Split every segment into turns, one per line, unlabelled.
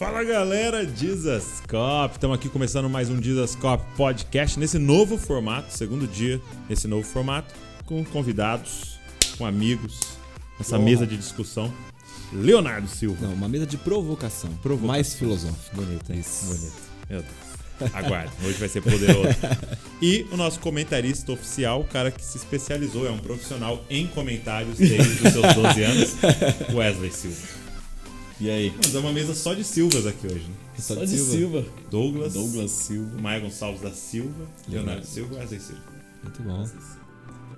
Fala galera, Dizascope, estamos aqui começando mais um Dizascope Podcast nesse novo formato, segundo dia nesse novo formato, com convidados, com amigos, essa mesa de discussão. Leonardo Silva.
Não, uma mesa de provocação. Mais filosófica.
Bonito, hein? Isso. Bonito. Meu Deus. Aguarde, hoje vai ser poderoso. E o nosso comentarista oficial, o cara que se especializou, é um profissional em comentários desde os seus 12 anos, Wesley Silva.
E aí?
Mas é uma mesa só de Silvas aqui hoje, né?
Só de Silva.
Douglas
Silva.
Maia Gonçalves da Silva. Leonardo Silva e Wesley Silva.
Muito bom.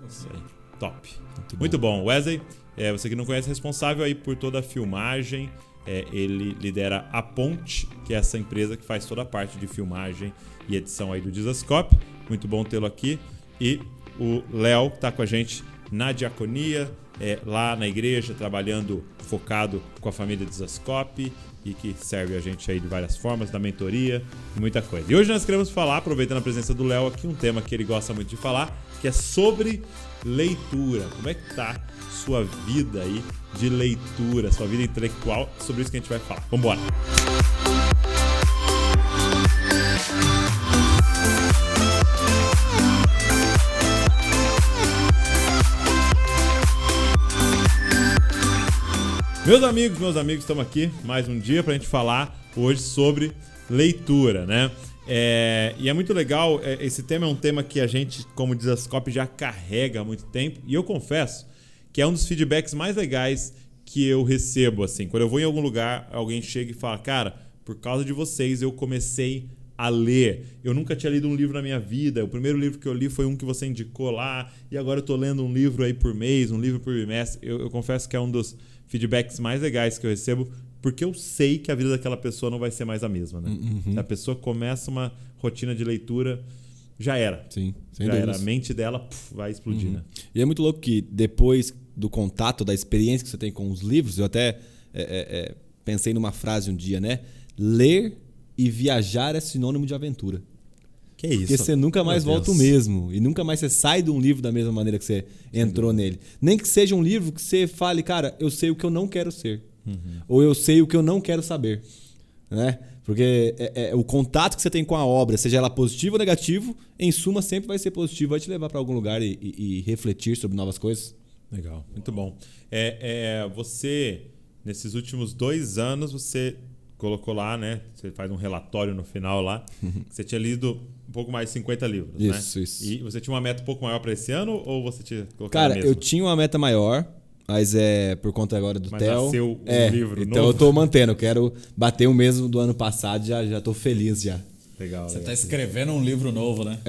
Isso aí. Top. Muito bom. Wesley, você que não conhece, responsável aí por toda a filmagem. Ele lidera a Ponte, que é essa empresa que faz toda a parte de filmagem e edição aí do Dizascope. Muito bom tê-lo aqui. E o Léo está com a gente na diaconia, lá na igreja, trabalhando focado com a família Dizascope e que serve a gente aí de várias formas, da mentoria e muita coisa. E hoje nós queremos falar, aproveitando a presença do Léo aqui, um tema que ele gosta muito de falar, que é sobre leitura. Como é que tá sua vida aí de leitura, sua vida intelectual? Sobre isso que a gente vai falar. Vambora! Meus amigos, estamos aqui mais um dia pra gente falar hoje sobre leitura, né? E é muito legal, esse tema é um tema que a gente, como Dizascope, já carrega há muito tempo. E eu confesso que é um dos feedbacks mais legais que eu recebo, assim. Quando eu vou em algum lugar, alguém chega e fala, cara, por causa de vocês eu comecei a ler. Eu nunca tinha lido um livro na minha vida. O primeiro livro que eu li foi um que você indicou lá. E agora eu tô lendo um livro aí por mês, um livro por bimestre. Eu confesso que é um dos feedbacks mais legais que eu recebo, porque eu sei que a vida daquela pessoa não vai ser mais a mesma, né? Se a pessoa começa uma rotina de leitura, já era.
Sim, sem
já
dúvidas.
era. A mente dela vai explodir, né?
E é muito louco que depois do contato, da experiência que você tem com os livros, eu até pensei numa frase um dia, né? Ler e viajar é sinônimo de aventura.
Que isso?
Porque você nunca mais volta o mesmo. E nunca mais você sai de um livro da mesma maneira que você entrou nele. Nem que seja um livro que você fale, cara, eu sei o que eu não quero ser. Ou eu sei o que eu não quero saber. Né? Porque o contato que você tem com a obra, seja ela positivo ou negativo, em suma sempre vai ser positivo, vai te levar para algum lugar e refletir sobre novas coisas.
Legal, muito bom. Você, nesses últimos 2 anos, você colocou lá, né? Você faz um relatório no final lá. Você tinha lido um pouco mais de 50 livros, né?
Isso.
E você tinha uma meta um pouco maior para esse ano ou você tinha colocado
Cara,
mesmo?
eu tinha uma meta maior, mas por conta agora do Theo.
Nasceu um livro
então
novo.
eu tô mantendo. Eu quero bater o mesmo do ano passado, já tô feliz já.
Legal.
Você tá escrevendo um livro novo, né?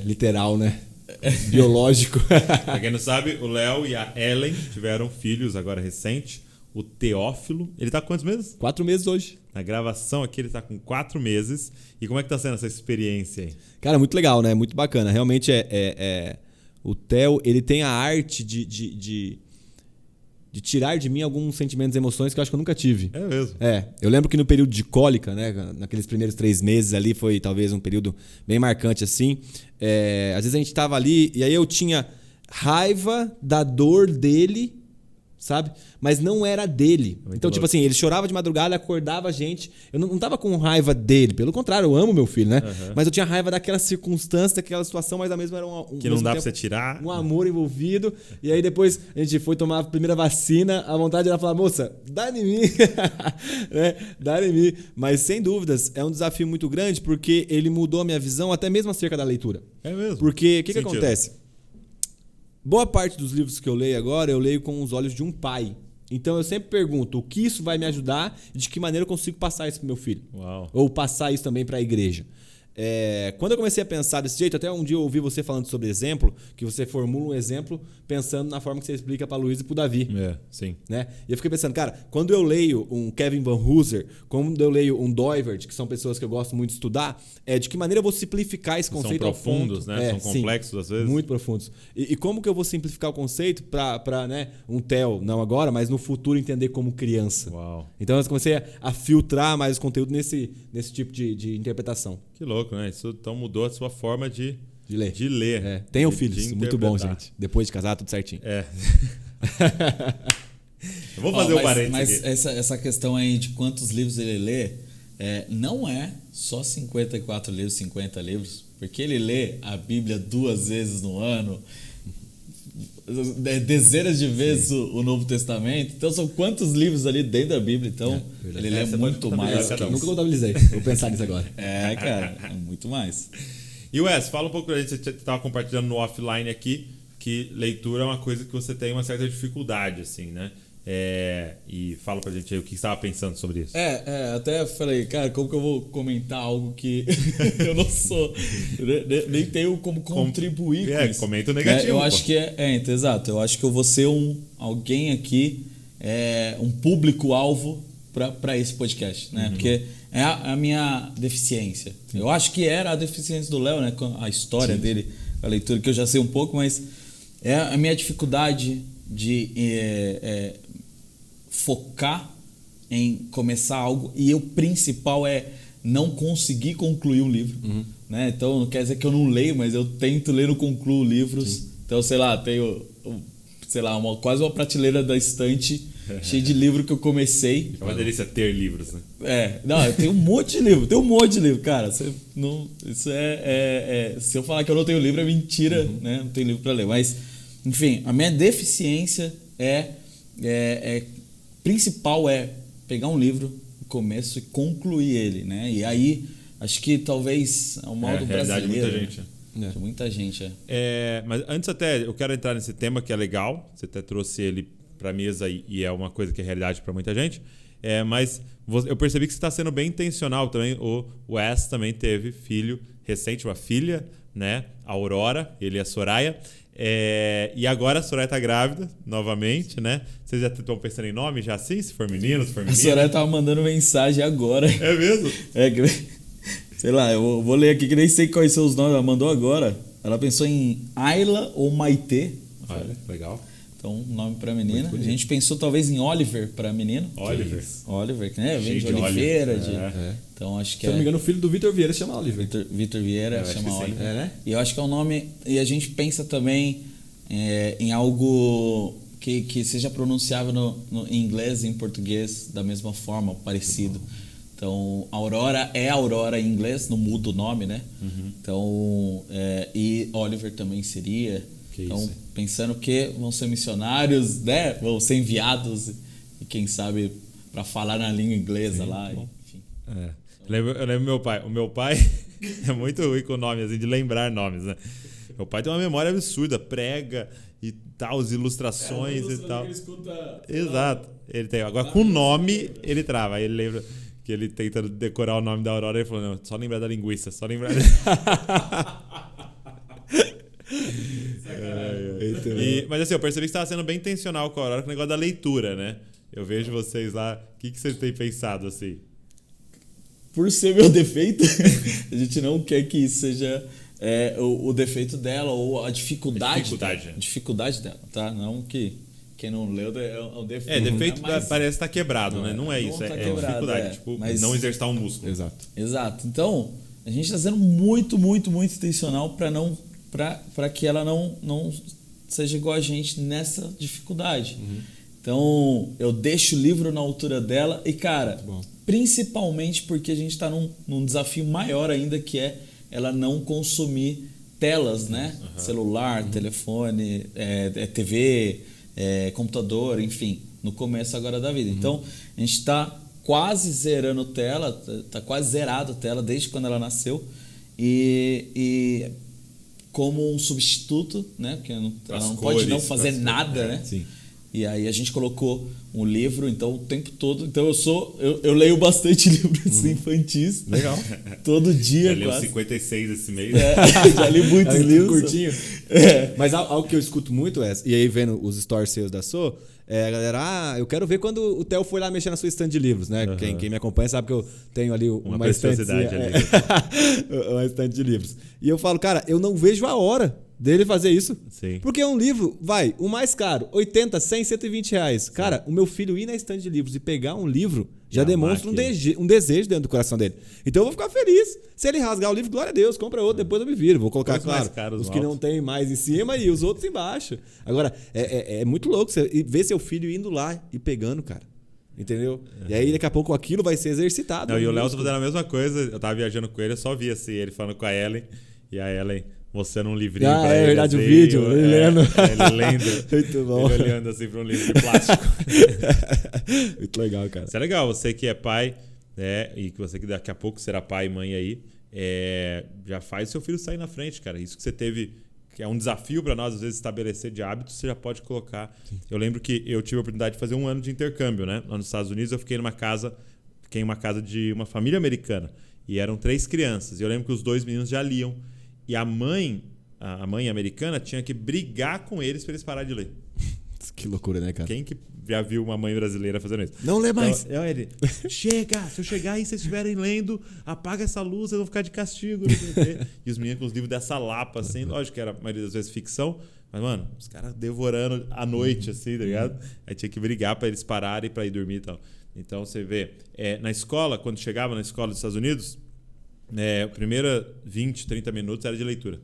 Literal, né? Biológico.
Pra quem não sabe, o Léo e a Ellen tiveram filhos agora recente. O Teófilo, ele tá com quantos meses?
4 meses hoje.
Na gravação aqui ele tá com 4 meses. E como é que tá sendo essa experiência aí?
Cara, muito legal, né? Muito bacana. Realmente o Theo, ele tem a arte de tirar de mim alguns sentimentos e emoções que eu acho que eu nunca tive.
É mesmo?
Eu lembro que no período de cólica, né? Naqueles primeiros 3 meses ali, foi talvez um período bem marcante assim. Às vezes a gente tava ali e aí eu tinha raiva da dor dele, sabe? Mas não era dele.
Muito
então,
louco.
tipo assim, ele chorava de madrugada, acordava a gente. Eu não tava com raiva dele. Pelo contrário, eu amo meu filho, né? Mas eu tinha raiva daquela circunstância, daquela situação, mas ao mesmo era
que não dá pra você tirar.
Um amor envolvido. E aí depois a gente foi tomar a primeira vacina. A vontade era falar, moça, dá em mim. Né? Dá em mim. Mas sem dúvidas, é um desafio muito grande porque ele mudou a minha visão até mesmo acerca da leitura.
É mesmo?
Porque o que acontece? Boa parte dos livros que eu leio agora, eu leio com os olhos de um pai. Então eu sempre pergunto o que isso vai me ajudar e de que maneira eu consigo passar isso pro meu filho.
Uau.
Ou passar isso também para a igreja. Quando eu comecei a pensar desse jeito, até um dia eu ouvi você falando sobre exemplo, que você formula um exemplo pensando na forma que você explica para Luiz e para o Davi.
Sim.
Né? E eu fiquei pensando, cara, quando eu leio um Kevin Van Hooser, quando eu leio um Doivert, que são pessoas que eu gosto muito de estudar, de que maneira eu vou simplificar esse conceito
São profundos,
ao ponto,
né? São complexos
sim,
às vezes.
Muito profundos. E como que eu vou simplificar o conceito para né, um Theo, não agora, mas no futuro entender como criança.
Uau.
Então eu comecei a filtrar mais o conteúdo nesse tipo de interpretação.
Que louco, né? Isso então mudou a sua forma de ler.
Tenho filhos, muito bom, gente. Depois de casar, tudo certinho.
Eu vou fazer um parênteses
mas
aqui.
essa questão aí de quantos livros ele lê, não é só 54 livros, 50 livros, porque ele lê a Bíblia 2 vezes no ano, dezenas de vezes o Novo Testamento. Então são quantos livros ali dentro da Bíblia? Então ele lê muito mais.
Nunca contabilizei. Vou pensar nisso agora.
Cara, é muito mais.
E Wes, fala um pouco pra gente, você estava compartilhando no offline aqui, que leitura é uma coisa que você tem uma certa dificuldade, assim, né? E fala pra gente aí o que você estava pensando sobre isso.
Até falei, cara, como que eu vou comentar algo que eu não sou, nem tenho como contribuir com isso.
Comenta o negativo.
Eu acho que então, exato, eu acho que eu vou ser alguém aqui, um público-alvo para esse podcast, né? Porque é a minha deficiência. Eu acho que era a deficiência do Léo, né? Com a história dele, a leitura, que eu já sei um pouco, mas é a minha dificuldade de focar em começar algo, e o principal é não conseguir concluir um livro, né? Então não quer dizer que eu não leio, mas eu tento ler, não concluo livros. Sim. Então, sei lá, tenho quase uma prateleira da estante cheia de livro que eu comecei.
É uma delícia ter livros, né?
Não, eu tenho um monte de livro, cara. Se eu falar que eu não tenho livro é mentira, né? Não tenho livro para ler, mas enfim, a minha deficiência principal é pegar um livro no começo e concluir ele, né? E aí, acho que talvez é o mal do brasileiro.
De muita gente.
De muita gente,
Mas antes até, eu quero entrar nesse tema que é legal. Você até trouxe ele pra mesa e é uma coisa que é realidade para muita gente. Mas eu percebi que você está sendo bem intencional também. O Wes também teve filho recente, uma filha, né? A Aurora, ele e a Soraya. E agora a Soraya tá grávida, novamente, né? Vocês já estão pensando em nome já assim? Se for menino, se for menina?
A Soraya tava mandando mensagem agora.
É mesmo?
Sei lá, eu vou ler aqui que nem sei quais são os nomes. Ela mandou agora. Ela pensou em Ayla ou Maitê.
Olha, legal.
Então, nome pra menina. A gente pensou talvez em Oliver pra menino.
Oliver,
né? Vem de Oliveira. Então, acho que
se eu não me engano, o filho do Vitor Vieira chama Oliver.
Vitor Vieira chama Oliver.
Né?
E eu acho que é um nome... E a gente pensa também em algo que seja pronunciável em inglês e em português da mesma forma, parecido. Então, Aurora é Aurora em inglês, não muda o nome, né? Então, e Oliver também seria. Então, pensando que vão ser missionários, né? Vão ser enviados e quem sabe para falar na língua inglesa lá. Enfim.
Eu lembro meu pai. O meu pai é muito ruim com nomes, assim, de lembrar nomes, né? Meu pai tem uma memória absurda, prega e tal, as ilustrações e tal.
Ele escuta,
exato. Ele tem. Agora, com o nome, ele trava. Aí ele lembra que ele tentando decorar o nome da Aurora, ele falou, não, só lembrar da linguiça, só lembrar... Mas assim, eu percebi que você estava sendo bem intencional com a Aurora com o negócio da leitura, né? Eu vejo vocês lá. O que vocês têm pensado assim?
Por ser meu defeito, a gente não quer que isso seja o defeito dela ou a dificuldade dela, tá? Não que quem não leu é um defeito.
Defeito
né?
parece estar quebrado, né? Não é isso,
tá
dificuldade. Tipo,
mas...
não exercitar um músculo.
Exato. Então, a gente está sendo muito, muito, muito intencional para que ela não seja igual a gente nessa dificuldade. Então, eu deixo o livro na altura dela e, cara, principalmente porque a gente está num desafio maior ainda, que é ela não consumir telas, né? Celular, telefone, TV, computador, enfim, no começo agora da vida. Então, a gente está quase zerando tela, está quase zerado a tela desde quando ela nasceu e como um substituto, né? Porque ela não pode não fazer nada, né?
Sim.
E aí a gente colocou um livro, então o tempo todo. Então eu leio bastante livros infantis.
Legal.
Todo dia.
Já leu 56 esse mês.
Já li muitos livros.
Curtinho. Mas algo que eu escuto muito e aí vendo os stories seus da So, a galera, eu quero ver quando o Theo foi lá mexer na sua estante de livros, né? Quem me acompanha sabe que eu tenho ali uma
preciosidade ali.
Uma estante de livros. E eu falo, cara, eu não vejo a hora dele fazer isso.
Sim.
Porque é um livro, o mais caro, 80, 100, 120 reais. Sim. Cara, o meu filho ir na estante de livros e pegar um livro já demonstra um desejo dentro do coração dele. Então eu vou ficar feliz. Se ele rasgar o livro, glória a Deus, compra outro, depois eu me viro. Vou colocar, claro, os que não tem mais em cima e os outros embaixo. Agora, é muito louco você ver seu filho indo lá e pegando, cara. entendeu? E aí daqui a pouco aquilo vai ser exercitado.
Não, e o Léo tá fazendo a mesma coisa. Eu tava viajando com ele, eu só vi assim, ele falando com a Ellen. E a Ellen mostrando um livrinho pra ele.
É verdade,
assim,
o vídeo, ele lendo.
Ele lendo.
Muito bom.
Ele olhando assim pra um livro de plástico.
Muito legal, cara.
Isso é legal, você que é pai, né? E que você que daqui a pouco será pai e mãe aí, já faz seu filho sair na frente, cara. Isso que você teve, que é um desafio para nós, às vezes, estabelecer de hábitos, você já pode colocar. Eu lembro que eu tive a oportunidade de fazer 1 ano de intercâmbio, né? Lá nos Estados Unidos, eu fiquei em uma casa de uma família americana. E eram 3 crianças. E eu lembro que os 2 meninos já liam. E a mãe americana tinha que brigar com eles para eles pararem de ler.
Que loucura, né, cara?
Quem que já viu uma mãe brasileira fazendo isso?
Não lê mais.
Então, ele, chega, se eu chegar e vocês estiverem lendo, apaga essa luz, eu vou ficar de castigo. Não sei o quê. E os meninos com os livros dessa lapa, assim, lógico que era a maioria das vezes ficção, mas, mano, os caras devorando à noite, assim, tá ligado? Aí tinha que brigar para eles pararem para ir dormir e tal. Então, você vê, na escola, quando chegava na escola dos Estados Unidos, a primeira 20, 30 minutos era de leitura.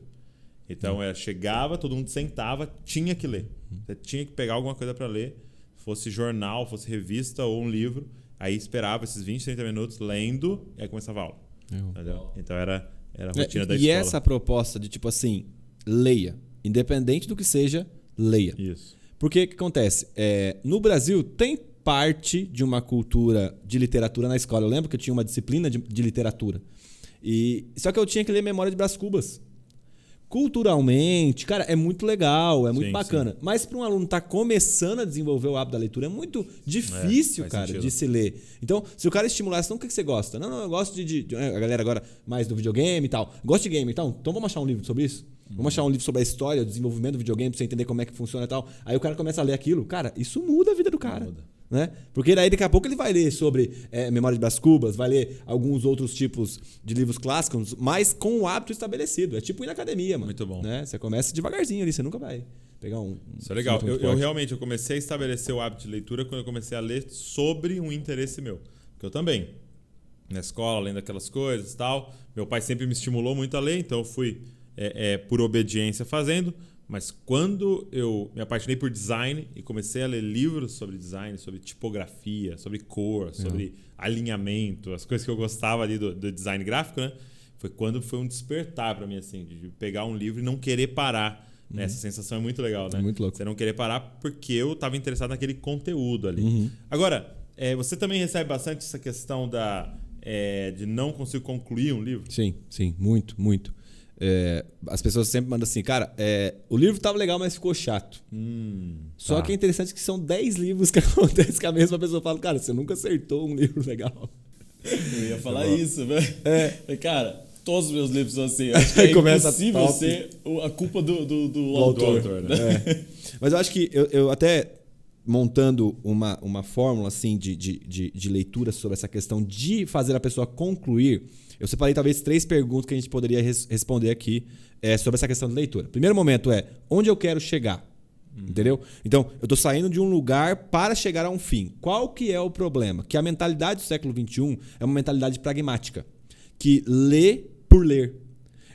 Então, chegava, todo mundo sentava, tinha que ler. Você tinha que pegar alguma coisa para ler, fosse jornal, fosse revista ou um livro. Aí esperava esses 20, 30 minutos lendo e aí começava a aula. Entendeu? Então, era a rotina da escola.
E essa proposta de tipo assim, leia. Independente do que seja, leia.
Isso.
Porque o que acontece? No Brasil, tem parte de uma cultura de literatura na escola. Eu lembro que eu tinha uma disciplina de literatura. Só que eu tinha que ler Memória de Brás Cubas. Culturalmente, cara, é muito legal, é muito bacana. Sim. Mas para um aluno estar começando a desenvolver o hábito da leitura, é muito difícil, cara, sentido. De se ler. Então, se o cara estimular, então o que você gosta? Não, eu gosto a galera agora mais do videogame e tal. Gosto de game e tal. Então vamos achar um livro sobre isso? Vamos achar um livro sobre a história, o desenvolvimento do videogame, pra você entender como é que funciona e tal. Aí o cara começa a ler aquilo. Cara, isso muda a vida do cara. Né? Porque daí daqui a pouco ele vai ler sobre Memória de Brás Cubas, vai ler alguns outros tipos de livros clássicos, mas com o hábito estabelecido. É tipo ir na academia, mano.
Muito bom.
Né? Você começa devagarzinho ali, você nunca vai pegar
Isso é legal. Eu realmente comecei a estabelecer o hábito de leitura quando eu comecei a ler sobre um interesse meu. Porque eu também, na escola, lendo aquelas coisas e tal, meu pai sempre me estimulou muito a ler, então eu fui por obediência fazendo. Mas quando eu me apaixonei por design e comecei a ler livros sobre design, sobre tipografia, sobre cor, sobre alinhamento, as coisas que eu gostava ali do design gráfico, né? Foi quando foi um despertar para mim, assim, de pegar um livro e não querer parar. Né? Essa sensação é muito legal, né?
Muito louco.
Você não querer parar porque eu estava interessado naquele conteúdo ali. Agora, você também recebe bastante essa questão de não conseguir concluir um livro?
Sim, muito, muito. As pessoas sempre mandam assim, cara, o livro tava legal, mas ficou chato. Só que é interessante que são 10 livros que acontece que a mesma pessoa fala, cara, você nunca acertou um livro legal.
Eu ia falar isso, velho. Cara, todos os meus livros são assim. Acho que é impossível ser a culpa do autor.
Né? Mas eu acho que eu até montando uma fórmula assim, de leitura sobre essa questão de fazer a pessoa concluir, eu separei talvez 3 perguntas que a gente poderia responder aqui sobre essa questão de leitura. Primeiro momento onde eu quero chegar? Entendeu? Então, eu estou saindo de um lugar para chegar a um fim. Qual que é o problema? Que a mentalidade do século XXI é uma mentalidade pragmática, que lê por ler.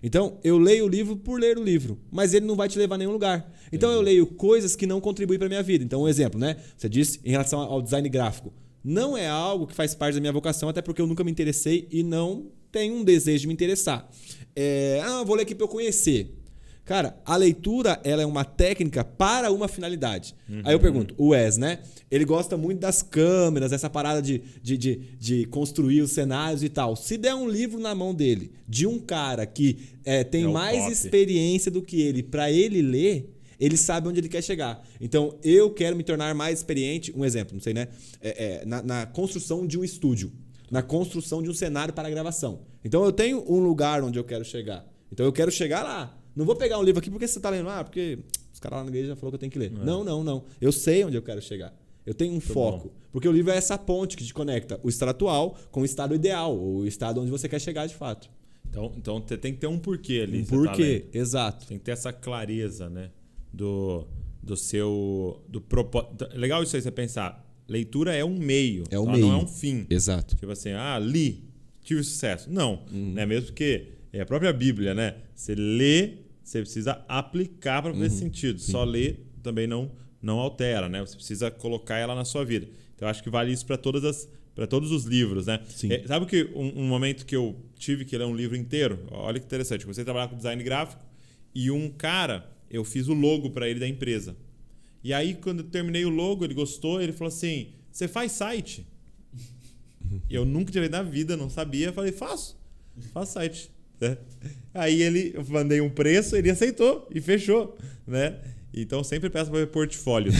Então, eu leio o livro por ler o livro, mas ele não vai te levar a nenhum lugar. Então, eu leio coisas que não contribuem para a minha vida. Então, um exemplo, né? Você disse em relação ao design gráfico. Não é algo que faz parte da minha vocação, até porque eu nunca me interessei e não tenho um desejo de me interessar. Vou ler aqui para eu conhecer. Cara, a leitura ela é uma técnica para uma finalidade. Aí eu pergunto, o Wes, né? Ele gosta muito das câmeras, essa parada de construir os cenários e tal. Se der um livro na mão dele, de um cara que tem mais experiência do que ele, para ele ler, ele sabe onde ele quer chegar. Então, eu quero me tornar mais experiente, um exemplo, não sei, né? Na construção de um estúdio, na construção de um cenário para gravação. Então, eu tenho um lugar onde eu quero chegar. Então, eu quero chegar lá. Não vou pegar um livro aqui porque você está lendo. Porque os caras lá na igreja já falaram que eu tenho que ler. Não. Eu sei onde eu quero chegar. Eu tenho um foco. Bom. Porque o livro é essa ponte que te conecta o estado atual com o estado ideal, o estado onde você quer chegar de fato.
Então você tem que ter um porquê ali.
Um porquê, exato.
Tem que ter essa clareza, né? Do seu propósito. Legal isso aí você pensar. Leitura é um meio.
É um meio.
Não é um fim.
Exato.
Tipo assim, li, tive sucesso. Não, né? Mesmo porque é a própria Bíblia, né? Você lê, você precisa aplicar para fazer sentido. Sim. Só ler também não altera, né? Você precisa colocar ela na sua vida. Então eu acho que vale isso para todos os livros, né?
Sim.
Sabe que um momento que eu tive que ler um livro inteiro? Olha que interessante. Eu comecei a trabalhar com design gráfico e um cara, eu fiz o logo para ele da empresa. E aí, quando eu terminei o logo, ele gostou, ele falou assim: você faz site? Eu nunca tinha feito na vida, não sabia. Eu falei: faço site. Né? Aí eu mandei um preço, ele aceitou e fechou, né? Então sempre peço para ver portfólio, tá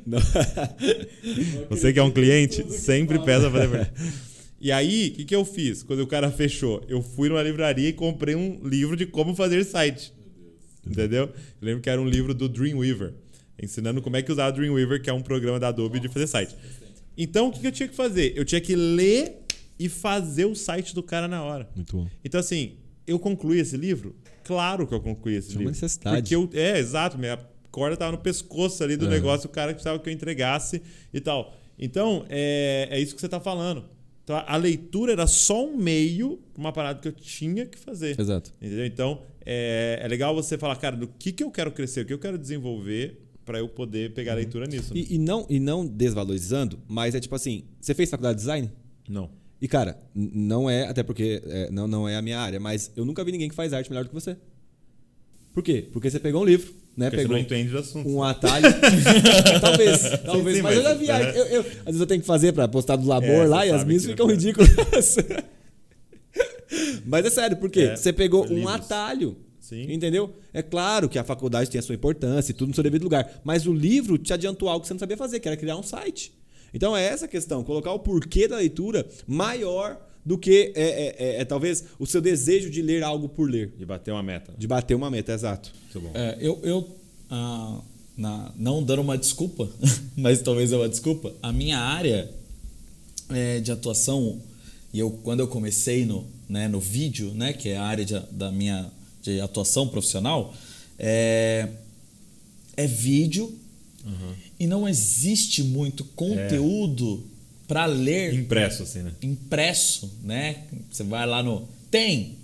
bom? Você que é um cliente, sempre peça para ver. E aí, o que eu fiz? Quando o cara fechou, eu fui numa livraria e comprei um livro de como fazer site. Entendeu? Eu lembro que era um livro do Dreamweaver, ensinando como é que usar o Dreamweaver, que é um programa da Adobe de fazer site. Então, o que eu tinha que fazer? Eu tinha que ler e fazer o site do cara na hora.
Muito bom.
Então, assim, eu concluí esse livro? Claro que eu concluí esse livro.
É uma necessidade.
Porque exato, minha corda estava no pescoço ali do negócio, o cara precisava que eu entregasse e tal. Então, é isso que você está falando. Então, a leitura era só um meio, uma parada que eu tinha que fazer.
Exato.
Entendeu? Então, é legal você falar, cara, do que eu quero crescer, o que eu quero desenvolver para eu poder pegar a leitura nisso. Né?
E não desvalorizando, mas é tipo assim, você fez faculdade de design?
Não.
E cara, não é, até porque não é a minha área, mas eu nunca vi ninguém que faz arte melhor do que você. Por quê? Porque você pegou um livro, né?
Porque
Pegou
você não entende do assunto.
um atalho. talvez.
Sim,
mas eu já vi arte. Às vezes eu tenho que fazer para postar do labor lá e as minhas ficam
não
ridículas. Mas é sério, por quê? Você pegou um
livros.
atalho.
Sim.
Entendeu? É claro que a faculdade tem a sua importância e tudo no seu devido lugar. Mas o livro te adiantou algo que você não sabia fazer, que era criar um site. Então é essa a questão, colocar o porquê da leitura maior do que talvez o seu desejo de ler algo por ler.
De bater uma meta.
De bater uma meta, exato.
Muito bom.
Não dando uma desculpa, mas talvez é uma desculpa, a minha área de atuação, e quando eu comecei no vídeo, né, que é a área de atuação profissional, é vídeo. Uhum. E não existe muito conteúdo para ler
impresso, assim, né?
Impresso, né? Você vai lá no... Tem,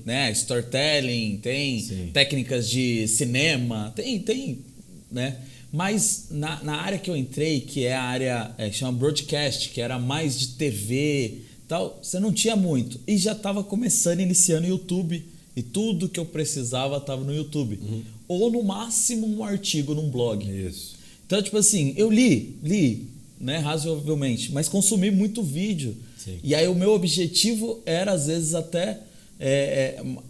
né? Storytelling, tem técnicas de cinema, tem, né? Mas na área que eu entrei, que é a área que chama broadcast, que era mais de TV, tal, você não tinha muito. E já estava iniciando o YouTube. E tudo que eu precisava estava no YouTube. Uhum. Ou no máximo um artigo num blog.
Isso.
Então, tipo assim, eu li, né, razoavelmente, mas consumi muito vídeo. Sim. E aí o meu objetivo era, às vezes, até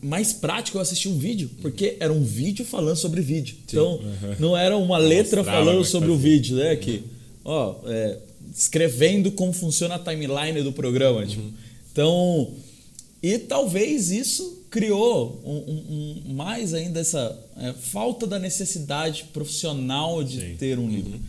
mais prático eu assistir um vídeo, porque era um vídeo falando sobre vídeo. Sim. Então, não era uma letra falando sobre o vídeo, né? Que, escrevendo como funciona a timeline do programa. Tipo. Então, e talvez isso criou mais ainda essa falta da necessidade profissional de ter um livro.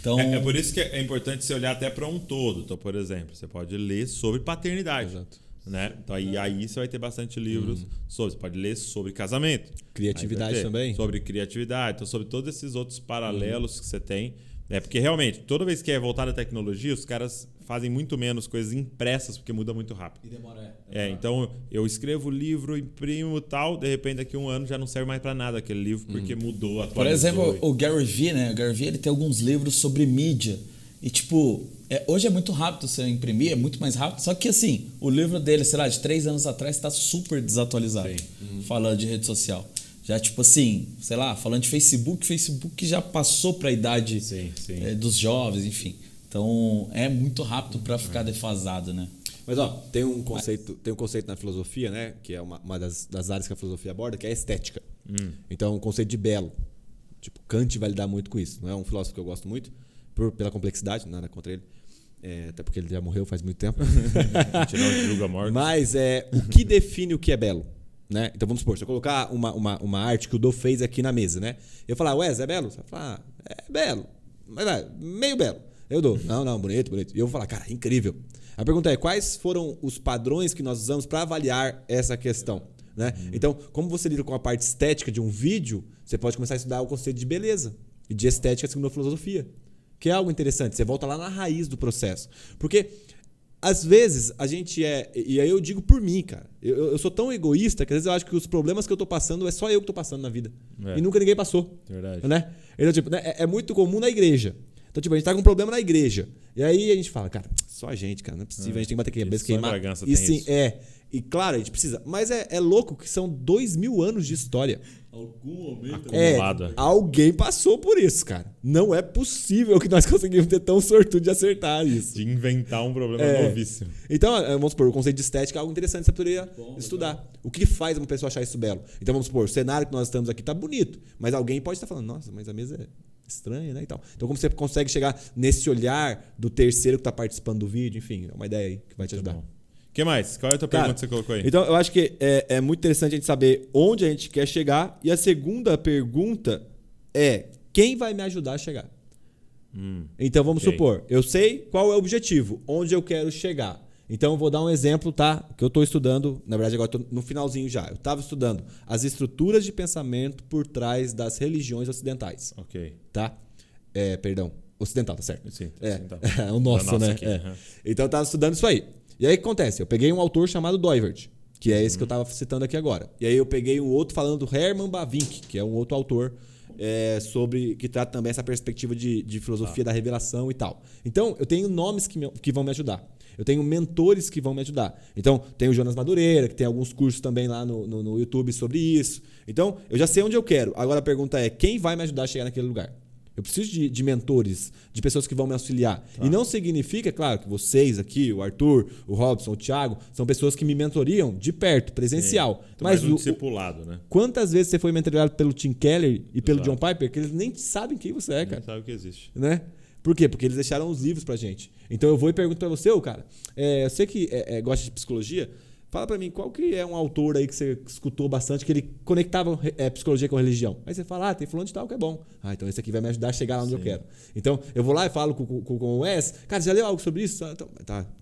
Então, é por isso que é importante você olhar até para um todo. Então, por exemplo, você pode ler sobre paternidade.
Exato.
Né? Então, aí você vai ter bastante livros sobre. Você pode ler sobre casamento.
Criatividade também.
Sobre criatividade. Então, sobre todos esses outros paralelos que você tem. Porque realmente, toda vez que é voltado à tecnologia, os caras fazem muito menos coisas impressas, porque muda muito rápido.
E demora.
Então eu escrevo o livro, imprimo e tal, de repente daqui a um ano já não serve mais para nada aquele livro, porque mudou, atualizou.
Por exemplo, o Gary Vee, né? O Gary Vee, ele tem alguns livros sobre mídia. E tipo, hoje é muito rápido você imprimir, é muito mais rápido. Só que assim, o livro dele, sei lá, de 3 anos atrás está super desatualizado. Falando de rede social. Já tipo assim, sei lá, falando de Facebook já passou para a idade dos jovens, enfim. Então é muito rápido para ficar defasado, né?
Mas tem um conceito na filosofia, né? Que é uma das áreas que a filosofia aborda, que é a estética. Então o conceito de belo. Tipo, Kant vai lidar muito com isso. Não é um filósofo que eu gosto muito, pela complexidade, nada contra ele. Até porque ele já morreu faz muito tempo.
A gente não julga a morte.
Mas o que define o que é belo? Né? Então vamos supor, se eu colocar uma arte que o Dô fez aqui na mesa, né? Eu falar, Wes, é belo? Você vai falar, é belo. Mas vai, meio belo. Eu dou, não, bonito. E eu vou falar, cara, incrível. A pergunta é, quais foram os padrões que nós usamos para avaliar essa questão? Né? Então, como você lida com a parte estética de um vídeo, você pode começar a estudar o conceito de beleza e de estética segundo a filosofia. Que é algo interessante, você volta lá na raiz do processo. Porque às vezes a gente e aí eu digo por mim, cara, eu sou tão egoísta que às vezes eu acho que os problemas que eu tô passando é só eu que tô passando na vida. E nunca ninguém passou.
Verdade.
Né? Então, tipo, né, é muito comum na igreja. Então, tipo, a gente tá com um problema na igreja. E aí a gente fala, cara, só a gente, cara, não é possível, a gente tem que bater cabeça, queimar.
E sim,
E claro, a gente precisa. Mas é louco que são 2000 anos de história.
Algum momento
Alguém passou por isso, cara. Não é possível que nós conseguimos ter tão sortudo de acertar isso.
De inventar um problema novíssimo.
Então, vamos supor, o conceito de estética é algo interessante que você poderia estudar. O que faz uma pessoa achar isso belo? Então, vamos supor, o cenário que nós estamos aqui tá bonito, mas alguém pode estar falando, nossa, mas a mesa é estranha, né? E tal. Então, como você consegue chegar nesse olhar do terceiro que está participando do vídeo? Enfim, é uma ideia aí que vai te ajudar.
O que mais? Qual é a outra pergunta que você colocou aí?
Então, eu acho que é muito interessante a gente saber onde a gente quer chegar. E a segunda pergunta é, quem vai me ajudar a chegar? Então, vamos supor, eu sei qual é o objetivo, onde eu quero chegar. Então, eu vou dar um exemplo, tá? Que eu estou estudando, na verdade, agora estou no finalzinho já. Eu estava estudando as estruturas de pensamento por trás das religiões ocidentais.
Ok.
Tá? Perdão, ocidental, tá certo?
Sim,
ocidental. É o nosso, né?
Aqui,
Então, eu estava estudando isso aí. E aí, o que acontece? Eu peguei um autor chamado Doivert, que é esse que eu estava citando aqui agora. E aí, eu peguei um outro falando do Herman Bavinck, que é um outro autor que trata também essa perspectiva de filosofia da revelação e tal. Então, eu tenho nomes que vão me ajudar. Eu tenho mentores que vão me ajudar. Então, tem o Jonas Madureira, que tem alguns cursos também lá no YouTube sobre isso. Então, eu já sei onde eu quero. Agora a pergunta é, quem vai me ajudar a chegar naquele lugar? Eu preciso de mentores, de pessoas que vão me auxiliar. Tá. E não significa, claro, que vocês aqui, o Arthur, o Robson, o Thiago, são pessoas que me mentoriam de perto, presencial.
Mas um discipulado, né?
Quantas vezes você foi mentorado pelo Tim Keller e pelo John Piper, que eles nem sabem quem você é, cara.
Nem sabem que existe.
Né? Por quê? Porque eles deixaram os livros pra gente. Então eu vou e pergunto pra você, cara, eu sei que gosta de psicologia, fala pra mim, qual que é um autor aí que você escutou bastante, que ele conectava psicologia com religião? Aí você fala, tem fulano de tal que é bom. Então esse aqui vai me ajudar a chegar lá onde eu quero. Então eu vou lá e falo com o Wes, cara, já leu algo sobre isso?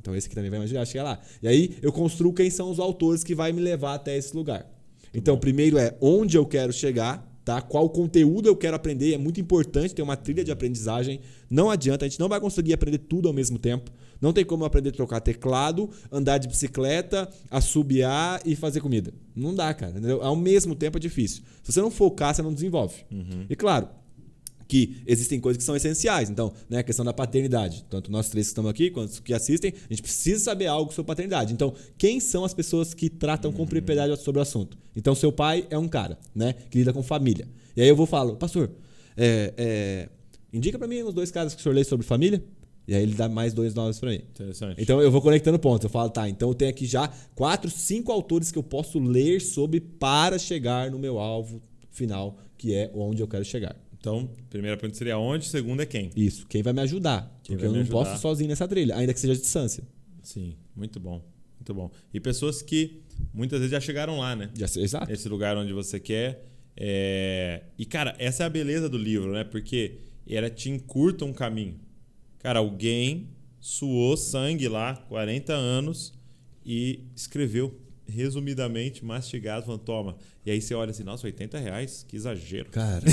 Então esse aqui também vai me ajudar a chegar lá. E aí eu construo quem são os autores que vai me levar até esse lugar. Então primeiro é onde eu quero chegar, tá? Qual conteúdo eu quero aprender, é muito importante ter uma trilha de aprendizagem. Não adianta, a gente não vai conseguir aprender tudo ao mesmo tempo. Não tem como eu aprender a trocar teclado, andar de bicicleta, assobiar e fazer comida. Não dá, cara. Entendeu? Ao mesmo tempo é difícil. Se você não focar, você não desenvolve. E claro, que existem coisas que são essenciais. Então, né, a questão da paternidade. Tanto nós três que estamos aqui, quanto os que assistem, a gente precisa saber algo sobre paternidade. Então, quem são as pessoas que tratam com propriedade sobre o assunto? Então, seu pai é um cara, né, que lida com família. E aí eu vou falar, pastor, indica para mim os 2 caras que o senhor lê sobre família. E aí ele dá mais 2 nomes para mim.
Interessante.
Então eu vou conectando pontos. Eu falo, então eu tenho aqui já 4, 5 autores que eu posso ler sobre para chegar no meu alvo final, que é onde eu quero chegar.
Então, primeira pergunta seria onde, segunda é quem?
Isso, quem vai me ajudar. Porque eu não posso sozinho nessa trilha, ainda que seja de distância.
Sim, muito bom. Muito bom. E pessoas que muitas vezes já chegaram lá, né?
Exato.
Esse lugar onde você quer. E, cara, essa é a beleza do livro, né? Porque ela te encurta um caminho. Cara, alguém suou sangue lá, 40 anos, e escreveu resumidamente, mastigado, falando, toma. E aí você olha assim, nossa, R$80, que exagero.
Cara,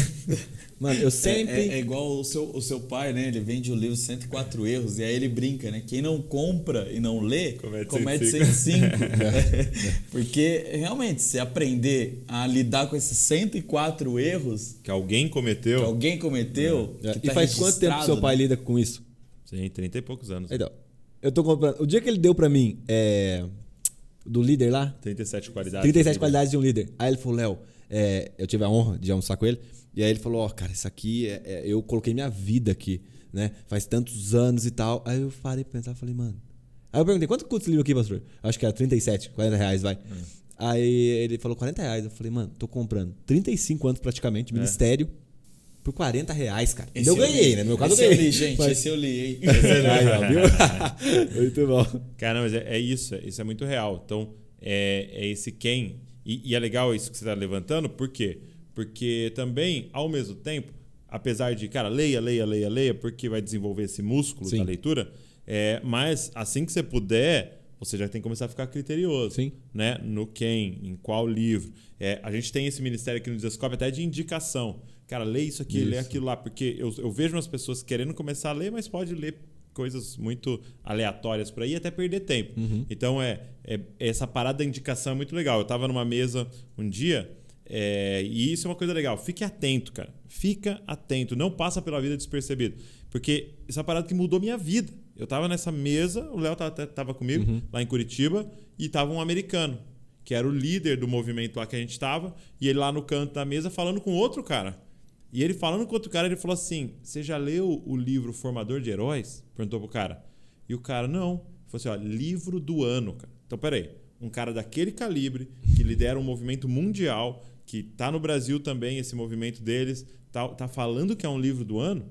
mano, eu sempre...
É igual o seu pai, né? Ele vende o livro 104 erros, e aí ele brinca, né? Quem não compra e não lê, comete 105. Porque, realmente, se aprender a lidar com esses 104 erros...
Que alguém cometeu.
Que tá e faz quanto tempo que seu pai lida com isso?
Sim, 30 e poucos anos.
Então, eu tô comprando... O dia que ele deu pra mim... do líder lá?
37 qualidades.
37 qualidades de um líder. Aí ele falou, Léo, eu tive a honra de almoçar com ele. E aí ele falou, cara, isso aqui, eu coloquei minha vida aqui, né? Faz tantos anos e tal. Aí eu parei pra pensar, falei, mano... Aí eu perguntei, quanto custa esse livro aqui, pastor? Acho que era 37, R$40, vai. Aí ele falou, R$40. Eu falei, mano, tô comprando 35 anos praticamente, ministério, por R$40, cara.
Esse
eu ganhei, né? No meu caso eu ganhei.
Esse eu li, gente. Esse eu li, hein?
Viu? Muito bom.
Cara, mas isso é muito real. Então, é esse quem... E é legal isso que você está levantando, por quê? Porque também, ao mesmo tempo, apesar de, cara, leia, porque vai desenvolver esse músculo da leitura, mas assim que você puder, você já tem que começar a ficar criterioso.
Sim.
Né? No quem, em qual livro. A gente tem esse ministério aqui no Desascope até de indicação. Cara, lê isso aqui, lê aquilo lá, porque eu vejo umas pessoas querendo começar a ler, mas pode ler coisas muito aleatórias por aí e até perder tempo. Então, essa parada da indicação é muito legal. Eu estava numa mesa um dia e isso é uma coisa legal. Fique atento, cara. Fica atento. Não passa pela vida despercebido. Porque isso é uma parada que mudou minha vida. Eu tava nessa mesa, o Léo tava comigo, lá em Curitiba, e tava um americano, que era o líder do movimento lá que a gente tava, e ele lá no canto da mesa falando com outro cara. E ele falando com outro cara, ele falou assim, você já leu o livro Formador de Heróis? Perguntou pro cara. E o cara, não. Ele falou assim, ó, livro do ano, cara. Então, peraí. Um cara daquele calibre, que lidera um movimento mundial, que tá no Brasil também, esse movimento deles, tá falando que é um livro do ano?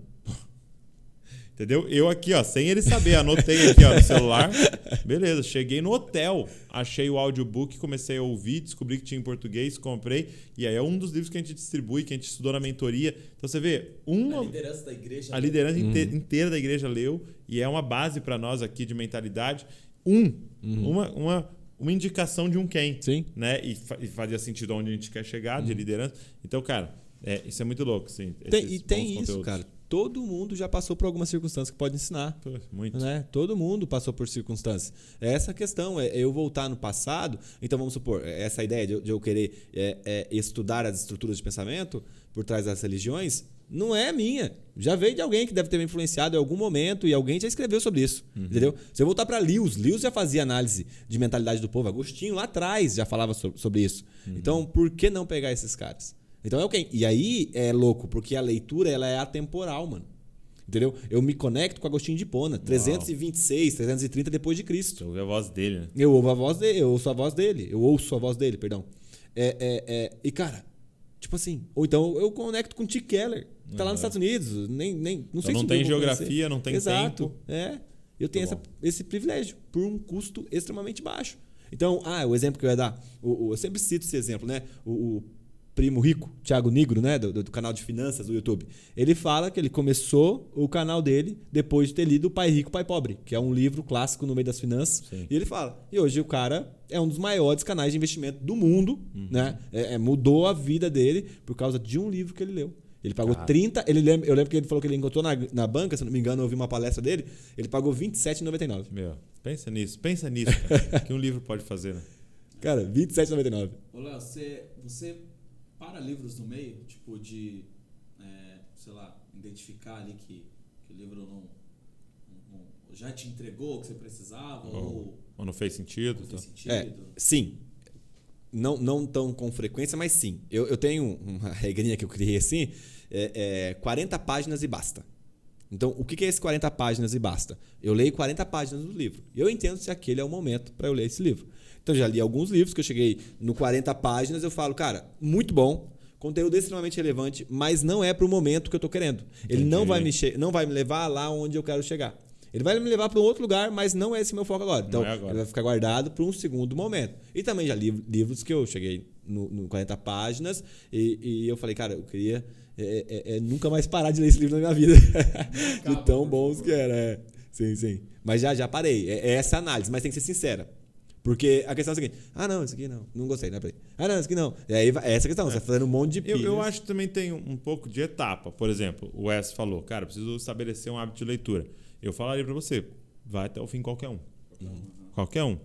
Entendeu? Eu aqui, ó, sem ele saber, anotei aqui, ó, no celular. Beleza, cheguei no hotel, achei o audiobook, comecei a ouvir, descobri que tinha em português, comprei. E aí é um dos livros que a gente distribui, que a gente estudou na mentoria. Então você vê,
a liderança da igreja.
A liderança inteira da igreja leu, e é uma base para nós aqui de mentalidade. Uma indicação de um quem.
Sim.
Né? E fazia sentido onde a gente quer chegar, de liderança. Então, cara, isso é muito louco. Sim,
tem isso, cara. Todo mundo já passou por alguma circunstância que pode ensinar.
Muito.
Né? Todo mundo passou por circunstâncias. É essa questão, é eu voltar no passado. Então, vamos supor, essa ideia de eu querer estudar as estruturas de pensamento por trás das religiões, não é minha. Já veio de alguém que deve ter me influenciado em algum momento e alguém já escreveu sobre isso. Entendeu? Se eu voltar para Lewis já fazia análise de mentalidade do povo. Agostinho lá atrás já falava sobre isso. Então, por que não pegar esses caras? Então é o quem? E aí é louco, porque a leitura ela é atemporal, mano. Entendeu? Eu me conecto com Agostinho de Hipona, 326, 330 depois de Cristo.
Eu ouvi a voz dele, né?
Eu ouço a voz dele, perdão. E cara, tipo assim, ou então eu conecto com o Tim Keller, que tá lá nos Estados Unidos, não sei se
não tem geografia, não tem tempo.
Eu tenho esse privilégio por um custo extremamente baixo. Então, o exemplo que eu ia dar, eu sempre cito esse exemplo, né? O primo rico, Thiago Nigro, né, do canal de finanças do YouTube, ele fala que ele começou o canal dele depois de ter lido Pai Rico, Pai Pobre, que é um livro clássico no meio das finanças. Sim. E ele fala, e hoje o cara é um dos maiores canais de investimento do mundo, né? Mudou a vida dele por causa de um livro que ele leu. Ele pagou 30, eu lembro que ele falou que ele encontrou na banca, se não me engano, eu ouvi uma palestra dele, ele pagou R$27,99.
Meu, pensa nisso, cara, que um livro pode fazer, né?
Cara, R$27,99.
Ô, Léo, você para livros no meio, tipo de, sei lá, identificar ali que o livro não já te entregou o que você precisava ou
não fez sentido.
Não fez sentido.
Sim. Não tão com frequência, mas sim. Eu tenho uma regrinha que eu criei assim, 40 páginas e basta. Então, o que é esse 40 páginas e basta? Eu leio 40 páginas do livro. E eu entendo se aquele é o momento para eu ler esse livro. Então, já li alguns livros que eu cheguei no 40 páginas, eu falo, cara, muito bom, conteúdo extremamente relevante, mas não é para o momento que eu estou querendo. Ele não vai me levar lá onde eu quero chegar. Ele vai me levar para um outro lugar, mas não é esse meu foco agora. Então, ele vai ficar guardado para um segundo momento. E também já li livros que eu cheguei no 40 páginas e eu falei, cara, eu queria nunca mais parar de ler esse livro na minha vida. De tão bons que era. Sim. Mas já parei. É essa análise, mas tem que ser sincera. Porque a questão é a seguinte, não, isso aqui não gostei, né? Não, isso aqui não. E aí é essa questão, você tá fazendo um monte de pilhas.
Eu acho que também tem um pouco de etapa. Por exemplo, o Wes falou, cara, preciso estabelecer um hábito de leitura. Eu falaria pra você, vai até o fim qualquer um. Qualquer um.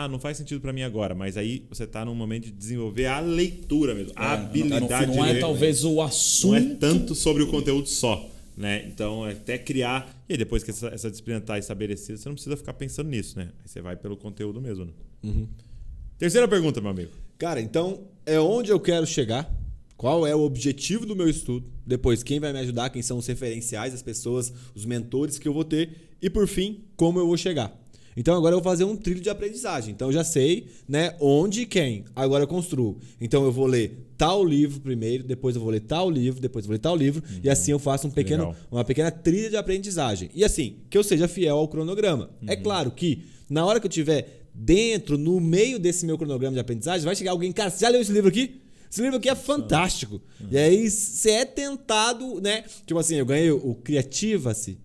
Não faz sentido pra mim agora, mas aí você tá num momento de desenvolver a leitura mesmo, a habilidade
não
de ler.
Talvez o assunto.
Não é tanto sobre o conteúdo só. Né? Então, até criar. E aí, depois que essa disciplina está estabelecida, você não precisa ficar pensando nisso, né? Aí você vai pelo conteúdo mesmo. Né? Terceira pergunta, meu amigo.
Cara, então, é onde eu quero chegar? Qual é o objetivo do meu estudo? Depois, quem vai me ajudar? Quem são os referenciais, as pessoas, os mentores que eu vou ter? E, por fim, como eu vou chegar? Então, agora eu vou fazer um trilho de aprendizagem. Então, eu já sei, né, onde e quem. Agora eu construo. Então, eu vou ler tal livro primeiro, depois eu vou ler tal livro, depois eu vou ler tal livro. E assim eu faço uma pequena trilha de aprendizagem. E assim, que eu seja fiel ao cronograma. É claro que, na hora que eu estiver dentro, no meio desse meu cronograma de aprendizagem, vai chegar alguém, cara, você já leu esse livro aqui? Esse livro aqui é fantástico. E aí, você é tentado, né? Tipo assim, eu ganhei o Creative-se.